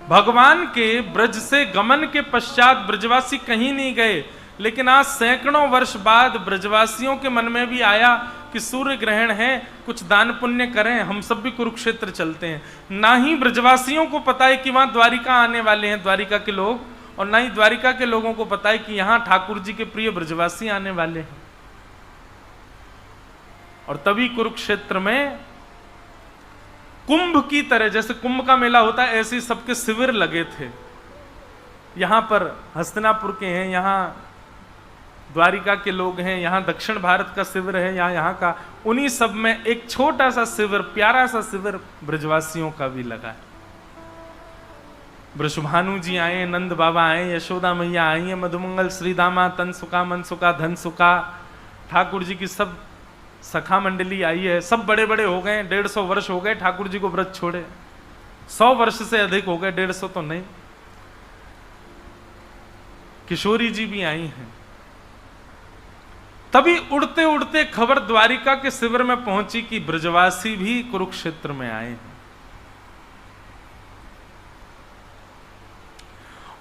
भगवान के ब्रज से गमन के पश्चात ब्रजवासी कहीं नहीं गए, लेकिन आज सैकड़ों वर्ष बाद ब्रजवासियों के मन में भी आया कि सूर्य ग्रहण है, कुछ दान पुण्य करें, हम सब भी कुरुक्षेत्र चलते हैं। ना ही ब्रजवासियों को पता है कि वहां द्वारिका आने वाले हैं द्वारिका के लोग, और ना ही द्वारिका के लोगों को पता है कि यहां ठाकुर जी के प्रिय ब्रजवासी आने वाले हैं। और तभी कुरुक्षेत्र में कुंभ की तरह, जैसे कुंभ का मेला होता है, ऐसे सबके शिविर लगे थे। यहां पर हस्तिनापुर के हैं, यहां द्वारिका के लोग हैं, यहां दक्षिण भारत का शिविर है, यहाँ का, उन्हीं सब में एक छोटा सा शिविर, प्यारा सा शिविर ब्रजवासियों का भी लगा है। वृषभानु जी आए, नंद बाबा आए, यशोदा मैया आई है, मधुमंगल श्रीदामा, तनसुका, मनसुका, धनसुका, ठाकुर जी की सब सखा मंडली आई है। सब बड़े बड़े हो गए, 150 वर्ष हो गए ठाकुर जी को व्रत छोड़े, 100 वर्ष से अधिक हो गए, 150 तो नहीं। किशोरी जी भी आई हैं। तभी उड़ते उड़ते खबर द्वारिका के शिविर में पहुंची कि ब्रजवासी भी कुरुक्षेत्र में आए हैं।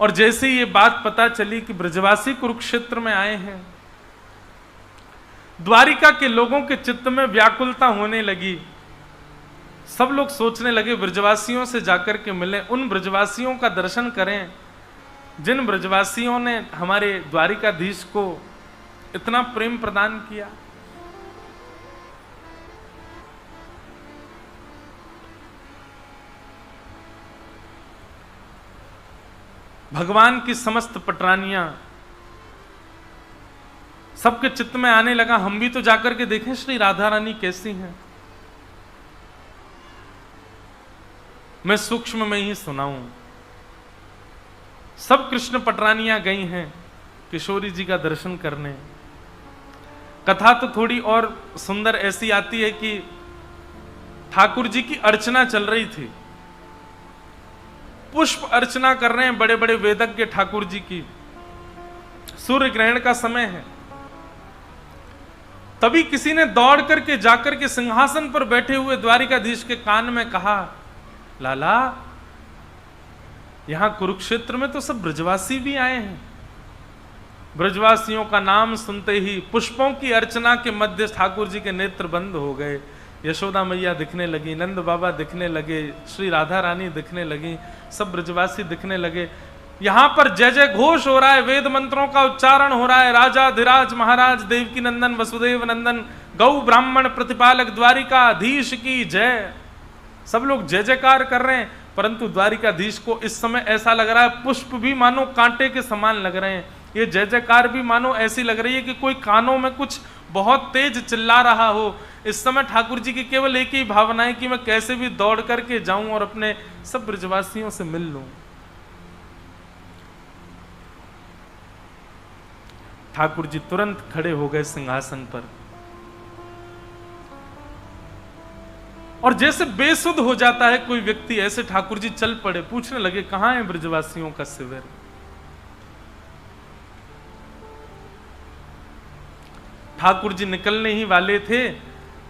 और जैसे ये बात पता चली कि ब्रजवासी कुरुक्षेत्र में आए हैं, द्वारिका के लोगों के चित्त में व्याकुलता होने लगी। सब लोग सोचने लगे ब्रजवासियों से जाकर के मिलें, उन ब्रजवासियों का दर्शन करें जिन ब्रजवासियों ने हमारे द्वारिकाधीश को इतना प्रेम प्रदान किया। भगवान की समस्त पटरानियां सबके चित्त में आने लगा, हम भी तो जाकर के देखें श्री राधा रानी कैसी हैं। मैं सूक्ष्म में ही सुनाऊं। सब कृष्ण पटरानियां गई हैं किशोरी जी का दर्शन करने। कथा तो थोड़ी और सुंदर ऐसी आती है कि ठाकुर जी की अर्चना चल रही थी, पुष्प अर्चना कर रहे हैं बड़े बड़े वेदज्ञ ठाकुर जी की। सूर्य ग्रहण का समय है। तभी किसी ने दौड़ करके जाकर के सिंहासन पर बैठे हुए द्वारिकाधीश के कान में कहा, लाला यहां कुरुक्षेत्र में तो सब ब्रजवासी भी आए हैं। ब्रजवासियों का नाम सुनते ही पुष्पों की अर्चना के मध्य ठाकुर जी के नेत्र बंद हो गए। यशोदा मैया दिखने लगी, नंद बाबा दिखने लगे, श्री राधा रानी दिखने लगी, सब ब्रजवासी दिखने लगे। यहां पर जय जय घोष हो रहा है, वेद मंत्रों का उच्चारण हो रहा है। राजा धीराज महाराज, देवकी नंदन, वसुदेव नंदन, गौ ब्राह्मण प्रतिपालक द्वारिकाधीश की जय। सब लोग जय जयकार कर रहे हैं, परंतु द्वारिकाधीश को इस समय ऐसा लग रहा है पुष्प भी मानो कांटे के समान लग रहे हैं। ये जय जयकार भी मानो ऐसी लग रही है कि कोई कानों में कुछ बहुत तेज चिल्ला रहा हो। इस समय ठाकुर जी की केवल एक ही भावना है कि मैं कैसे भी दौड़ करके जाऊं और अपने सब ब्रजवासियों से मिल लूं। ठाकुर जी तुरंत खड़े हो गए सिंहासन पर और जैसे बेसुध हो जाता है कोई व्यक्ति, ऐसे ठाकुर जी चल पड़े, पूछने लगे कहां है ब्रजवासियों का शिविर। ठाकुर जी निकलने ही वाले थे,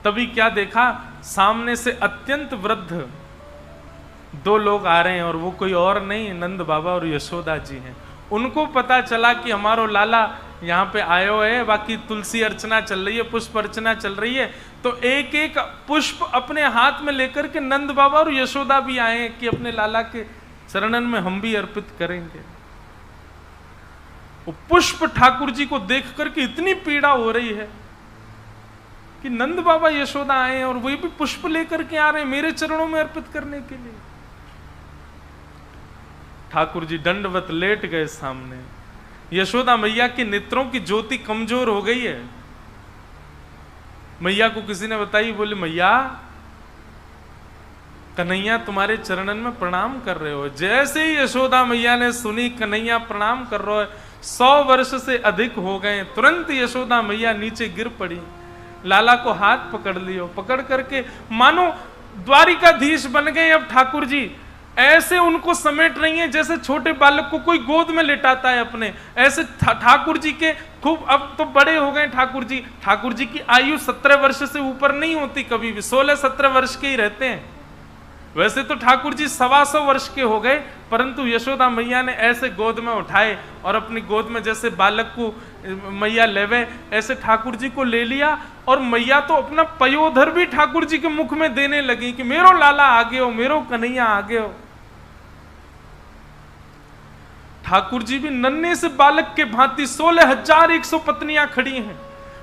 तभी क्या देखा, सामने से अत्यंत वृद्ध 2 लोग आ रहे हैं और वो कोई और नहीं, नंद बाबा और यशोदा जी हैं। उनको पता चला कि हमारो लाला यहाँ पे आयो है, बाकी तुलसी अर्चना चल रही है, पुष्प अर्चना चल रही है। तो एक एक पुष्प अपने हाथ में लेकर के नंद बाबा और यशोदा भी आए कि अपने लाला के चरणन में हम भी अर्पित करेंगे। वो पुष्प ठाकुर जी को देख करके इतनी पीड़ा हो रही है कि नंद बाबा यशोदा आए और वही भी पुष्प लेकर के आ रहे हैं मेरे चरणों में अर्पित करने के लिए। ठाकुर जी दंडवत लेट गए सामने। यशोदा मैया के नेत्रों की ज्योति कमजोर हो गई है। मैया को किसी ने बताई, बोले मैया कन्हैया तुम्हारे चरणन में प्रणाम कर रहे हो। जैसे ही यशोदा मैया ने सुनी कन्हैया प्रणाम कर रहे हो, 100 वर्ष से अधिक हो गए, तुरंत यशोदा मैया नीचे गिर पड़ी, लाला को हाथ पकड़ लियो, पकड़ करके मानो द्वारिकाधीश बन गए अब ठाकुर जी। ऐसे उनको समेट रही हैं जैसे छोटे बालक को कोई गोद में लेटाता है अपने। ऐसे ठाकुर जी के खूब, अब तो बड़े हो गए ठाकुर जी। ठाकुर जी की आयु 17 वर्ष से ऊपर नहीं होती कभी भी, 16-17 वर्ष के ही रहते हैं। वैसे तो ठाकुर जी 125 वर्ष के हो गए, परंतु यशोदा मैया ने ऐसे गोद में उठाए और अपनी गोद में जैसे बालक को मैया लेवे ऐसे ठाकुर जी को ले लिया, और मैया तो अपना पयोधर भी ठाकुर जी के मुख में देने लगी कि मेरो लाला आगे हो, मेरो कन्हैया आगे हो। ठाकुर जी भी नन्हे से बालक के भांति 16,100 पत्नियां खड़ी हैं,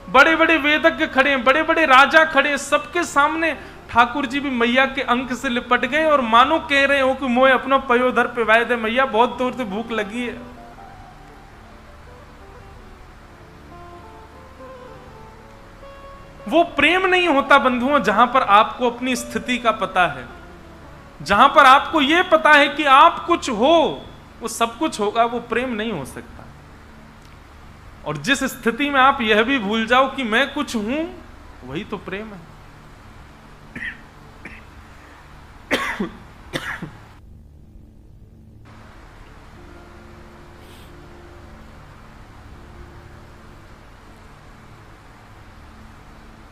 बड़े बड़े वेदज्ञ खड़े हैं, बड़े बड़े राजा खड़े हैं, सबके सामने ठाकुर जी भी मैया के अंक से लिपट गए और मानो कह रहे हो कि मोए अपना पयोधर पे वाय दे मैया, बहुत दूर से भूख लगी है। वो प्रेम नहीं होता बंधुओं जहां पर आपको अपनी स्थिति का पता है, जहां पर आपको यह पता है कि आप कुछ हो, वो सब कुछ होगा, वो प्रेम नहीं हो सकता। और जिस स्थिति में आप यह भी भूल जाओ कि मैं कुछ हूं, वही तो प्रेम है।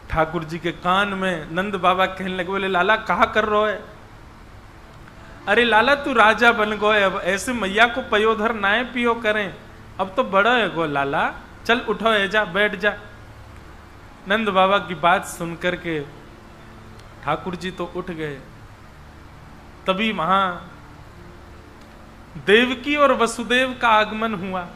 ठाकुर जी के कान में नंद बाबा कहने लगे, बोले लाला कहा कर रहे है? अरे लाला तू राजा बन गए, अब ऐसे मैया को पयोधर नाए पियो करें, अब तो बड़ा है गो लाला, चल उठो है जा, बैठ जा। नंद बाबा की बात सुनकर के ठाकुर जी तो उठ गए। तभी वहां देवकी और वसुदेव का आगमन हुआ।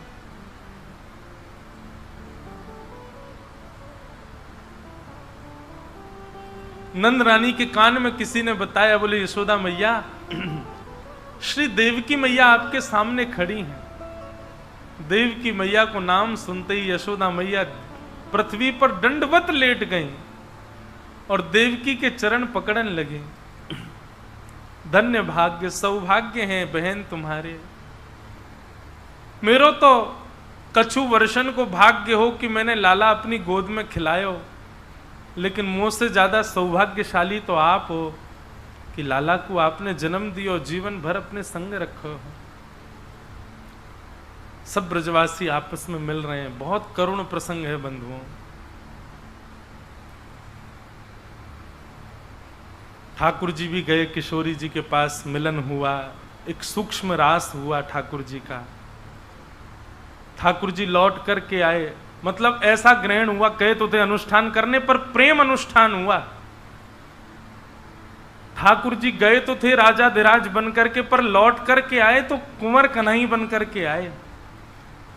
नंद रानी के कान में किसी ने बताया, बोले यशोदा मैया श्री देवकी मैया आपके सामने खड़ी हैं। देवकी मैया को नाम सुनते ही यशोदा मैया पृथ्वी पर दंडवत लेट गईं और देवकी के चरण पकड़न लगे। धन्य भाग्य सौभाग्य हैं बहन तुम्हारे, मेरो तो कछु वर्षन को भाग्य हो कि मैंने लाला अपनी गोद में खिलायो, लेकिन मुझसे ज्यादा सौभाग्यशाली तो आप हो कि लाला को आपने जन्म दियो, जीवन भर अपने संग रखो हो। सब ब्रजवासी आपस में मिल रहे हैं, बहुत करुण प्रसंग है बंधुओं। ठाकुर जी भी गए, किशोरी जी के पास मिलन हुआ, एक सूक्ष्म रास हुआ ठाकुर जी का। ठाकुर जी लौट करके आए, मतलब ऐसा ग्रहण हुआ, कहे तो थे अनुष्ठान करने पर प्रेम अनुष्ठान हुआ। ठाकुर जी गए तो थे राजा धीराज बन करके, पर लौट करके आए तो कुंवर कन्हई बन करके आए।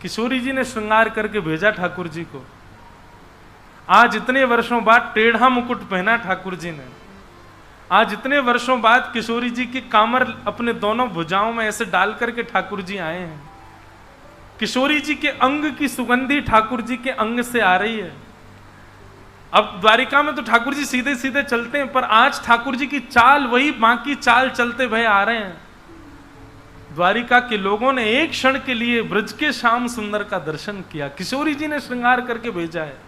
किशोरी जी ने श्रृंगार करके भेजा ठाकुर जी को। आज इतने वर्षों बाद टेढ़ा मुकुट पहना ठाकुर जी ने। आज इतने वर्षों बाद किशोरी जी की कामर अपने दोनों भुजाओं में ऐसे डाल करके ठाकुर जी आए हैं। किशोरी जी के अंग की सुगंधी ठाकुर जी के अंग से आ रही है। अब द्वारिका में तो ठाकुर जी सीधे सीधे चलते हैं, पर आज ठाकुर जी की चाल वही बाकी चाल चलते भय आ रहे हैं। द्वारिका के लोगों ने एक क्षण के लिए ब्रज के श्याम सुंदर का दर्शन किया। किशोरी जी ने श्रृंगार करके भेजा है।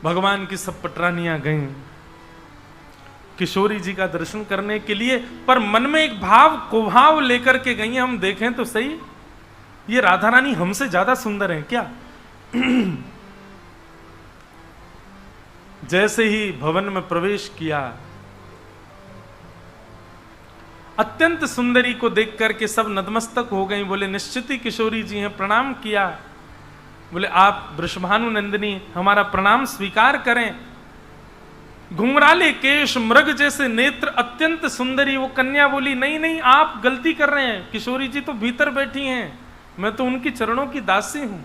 भगवान की सब पटरानियां गईं किशोरी जी का दर्शन करने के लिए, पर मन में एक भाव कुभाव लेकर के गई हैं। हम देखें तो सही, ये राधा रानी हमसे ज्यादा सुंदर हैं क्या? जैसे ही भवन में प्रवेश किया, अत्यंत सुंदरी को देख करके सब नतमस्तक हो गई। बोले निश्चित ही किशोरी जी हैं। प्रणाम किया। बोले आप वृषभानु नंदिनी हमारा प्रणाम स्वीकार करें। घुंघराले केश, मृग जैसे नेत्र, अत्यंत सुंदरी वो कन्या बोली नहीं नहीं आप गलती कर रहे हैं, किशोरी जी तो भीतर बैठी हैं, मैं तो उनकी चरणों की दासी हूं।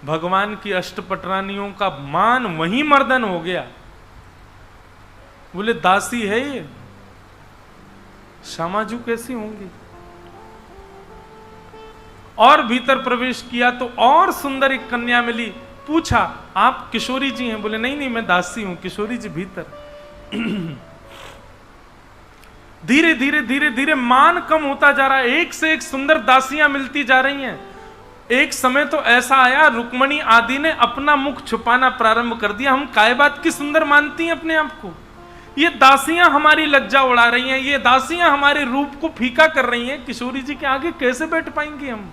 भगवान की अष्टपटरानियों का मान वहीं मर्दन हो गया। बोले दासी है ये, श्यामाजू कैसी होंगी? और भीतर प्रवेश किया तो और सुंदर एक कन्या मिली। पूछा आप किशोरी जी हैं? बोले नहीं नहीं मैं दासी हूं। किशोरी जी भीतर। धीरे धीरे धीरे धीरे मान कम होता जा रहा है। एक से एक सुंदर दासियां मिलती जा रही हैं। एक समय तो ऐसा आया रुक्मणी आदि ने अपना मुख छुपाना प्रारंभ कर दिया। हम काय बात की सुंदर मानती हैं अपने आप को? ये दासियां हमारी लज्जा उड़ा रही हैं, ये दासियां हमारे रूप को फीका कर रही हैं। किशोरी जी के आगे कैसे बैठ पाएंगे हम?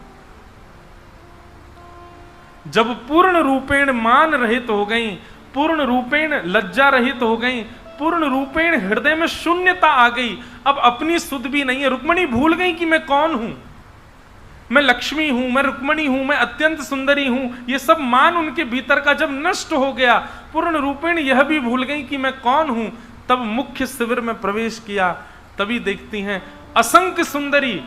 जब पूर्ण रूपेण मान रहित हो गई, पूर्ण रूपेण लज्जा रहित हो गई, पूर्ण रूपेण हृदय में शून्यता आ गई, अब अपनी सुध भी नहीं है। रुक्मणी भूल गई कि मैं कौन हूं, मैं लक्ष्मी हूं, मैं रुक्मणी हूं, मैं अत्यंत सुंदरी हूं। ये सब मान उनके भीतर का जब नष्ट हो गया, पूर्ण रूपेण यह भी भूल गई कि मैं कौन हूं, तब मुख्य शिविर में प्रवेश किया। तभी देखती हैं असंख्य सुंदरी,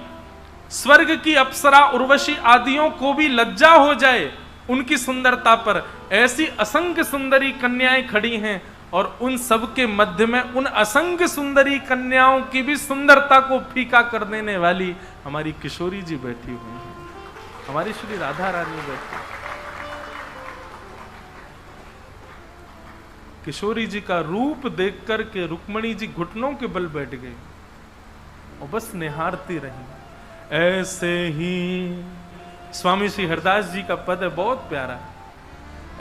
स्वर्ग की अप्सरा उर्वशी आदियों को भी लज्जा हो जाए उनकी सुंदरता पर, ऐसी असंख्य सुंदरी कन्याएं खड़ी हैं। और उन सब के मध्य में उन असंख्य सुंदरी कन्याओं की भी सुंदरता को फीका कर देने वाली हमारी किशोरी जी बैठी हुई हैं, हमारी श्री राधा रानी बैठी। किशोरी जी का रूप देख कर के रुक्मणी जी घुटनों के बल बैठ गई और बस निहारती रही। ऐसे ही स्वामी श्री हरदास जी का पद है, बहुत प्यारा।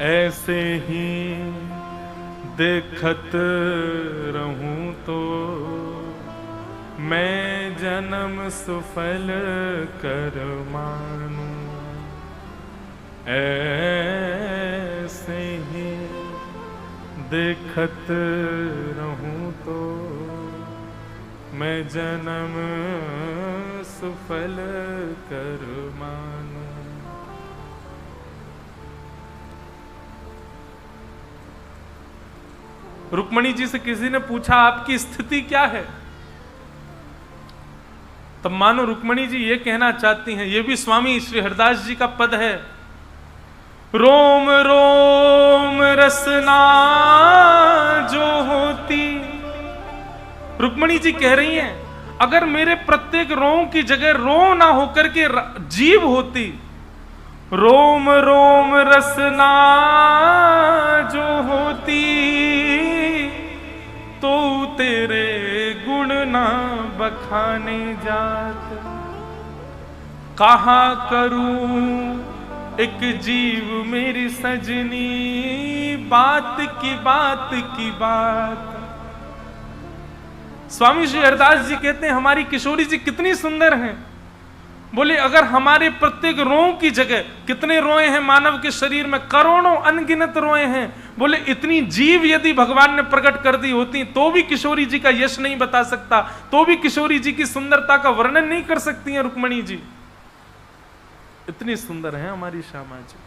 ऐसे ही देखत रहूं तो मैं जन्म सुफल कर मानूं, ऐसे ही देखत रहूं तो मैं जन्म सुफल कर मानूं। रुक्मणी जी से किसी ने पूछा आपकी स्थिति क्या है, तब मानो रुक्मणी जी ये कहना चाहती हैं, ये भी स्वामी श्री हरदास जी का पद है, रोम रोम रसना जो होती। रुक्मणी जी कह रही हैं, अगर मेरे प्रत्येक रोम की जगह रो ना होकर के जीव होती, रोम रोम रसना जो होती, तो तेरे गुण ना बखाने जात। कहा करूं एक जीव मेरी सजनी, बात की बात की बात। स्वामी श्री हरदास जी कहते हैं हमारी किशोरी जी कितनी सुंदर हैं। बोले अगर हमारे प्रत्येक रों की जगह, कितने रोए हैं मानव के शरीर में, करोड़ों अनगिनत रोए हैं। बोले इतनी जीव यदि भगवान ने प्रकट कर दी होती तो भी किशोरी जी का यश नहीं बता सकता, तो भी किशोरी जी की सुंदरता का वर्णन नहीं कर सकती हैं रुक्मणी जी। इतनी सुंदर है हमारी श्यामा जी।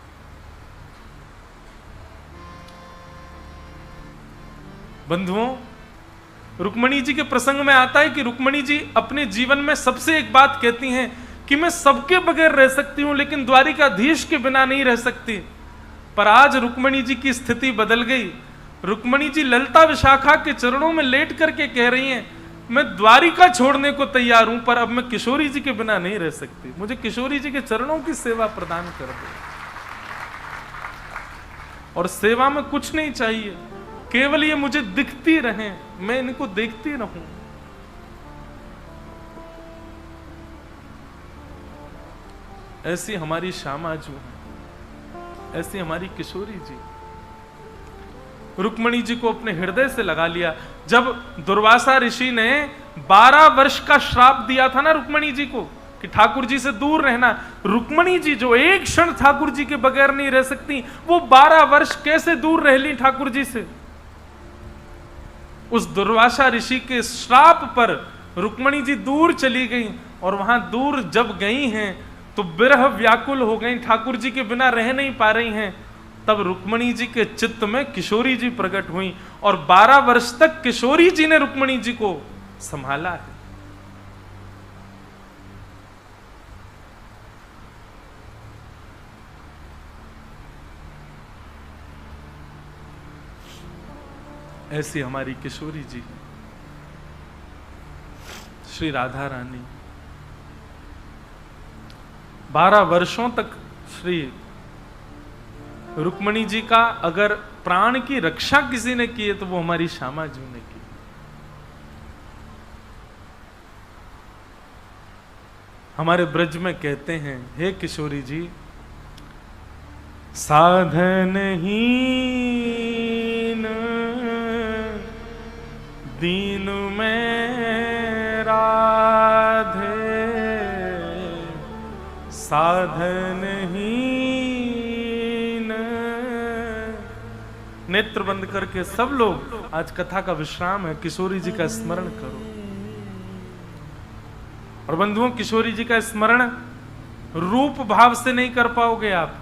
बंधुओं, रुक्मणी जी के प्रसंग में आता है कि रुक्मणी जी अपने जीवन में सबसे एक बात कहती हैं कि मैं सबके बगैर रह सकती हूं लेकिन द्वारिकाधीश के बिना नहीं रह सकती। पर आज रुक्मणी जी की स्थिति बदल गई। रुक्मणी जी ललिता विशाखा के चरणों में लेट करके कह रही हैं, मैं द्वारिका छोड़ने को तैयार हूं पर अब मैं किशोरी जी के बिना नहीं रह सकती, मुझे किशोरी जी के चरणों की सेवा प्रदान कर दो। और सेवा में कुछ नहीं चाहिए, केवल ये मुझे दिखती रहें, मैं इनको देखती रहूं। ऐसी हमारी श्यामा जो है, ऐसी हमारी किशोरी जी। रुक्मणी जी को अपने हृदय से लगा लिया। जब दुर्वासा ऋषि ने 12 वर्ष का श्राप दिया था ना रुक्मणी जी को कि ठाकुर जी से दूर रहना, रुक्मणी जी जो एक क्षण ठाकुर जी के बगैर नहीं रह सकती, वो 12 वर्ष कैसे दूर रह ली ठाकुर जी से। उस दुर्वासा ऋषि के श्राप पर रुक्मणी जी दूर चली गई और वहां दूर जब गई हैं तो विरह व्याकुल हो गई, ठाकुर जी के बिना रह नहीं पा रही हैं। तब रुक्मणी जी के चित्त में किशोरी जी प्रकट हुई और 12 वर्ष तक किशोरी जी ने रुक्मणी जी को संभाला है। ऐसी हमारी किशोरी जी, श्री राधा रानी। 12 वर्षों तक श्री रुक्मणी जी का अगर प्राण की रक्षा किसी ने की है तो वो हमारी श्यामा जी ने की। हमारे ब्रज में कहते हैं, हे किशोरी जी, साधनहीन दीन में राधे, साधनहीन नेत्र बंद करके सब लोग, आज कथा का विश्राम है, किशोरी जी का स्मरण करो। और बंधुओं, किशोरी जी का स्मरण रूप भाव से नहीं कर पाओगे आप,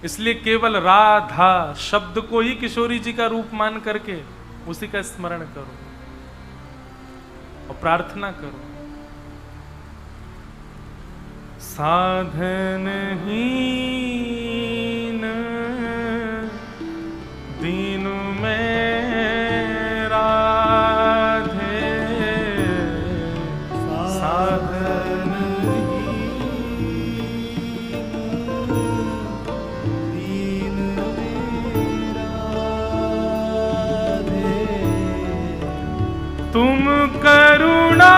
इसलिए केवल राधा शब्द को ही किशोरी जी का रूप मान करके उसी का स्मरण करो और प्रार्थना करो। साधन हीन दीन में राधे, साधन दीन में राधे, तुम करुणा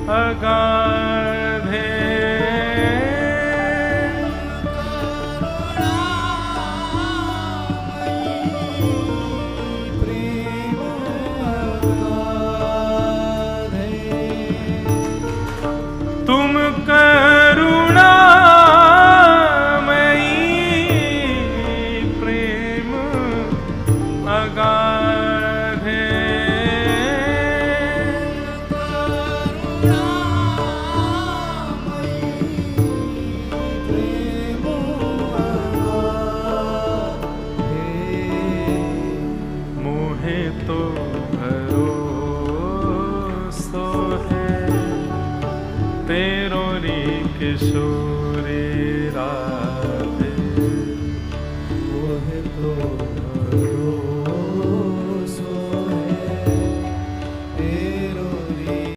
अगाधे, प्रेम अगाधे, तुम करुणामयी प्रेम अगाधे, तो भरोसो है तेरो री किशोर।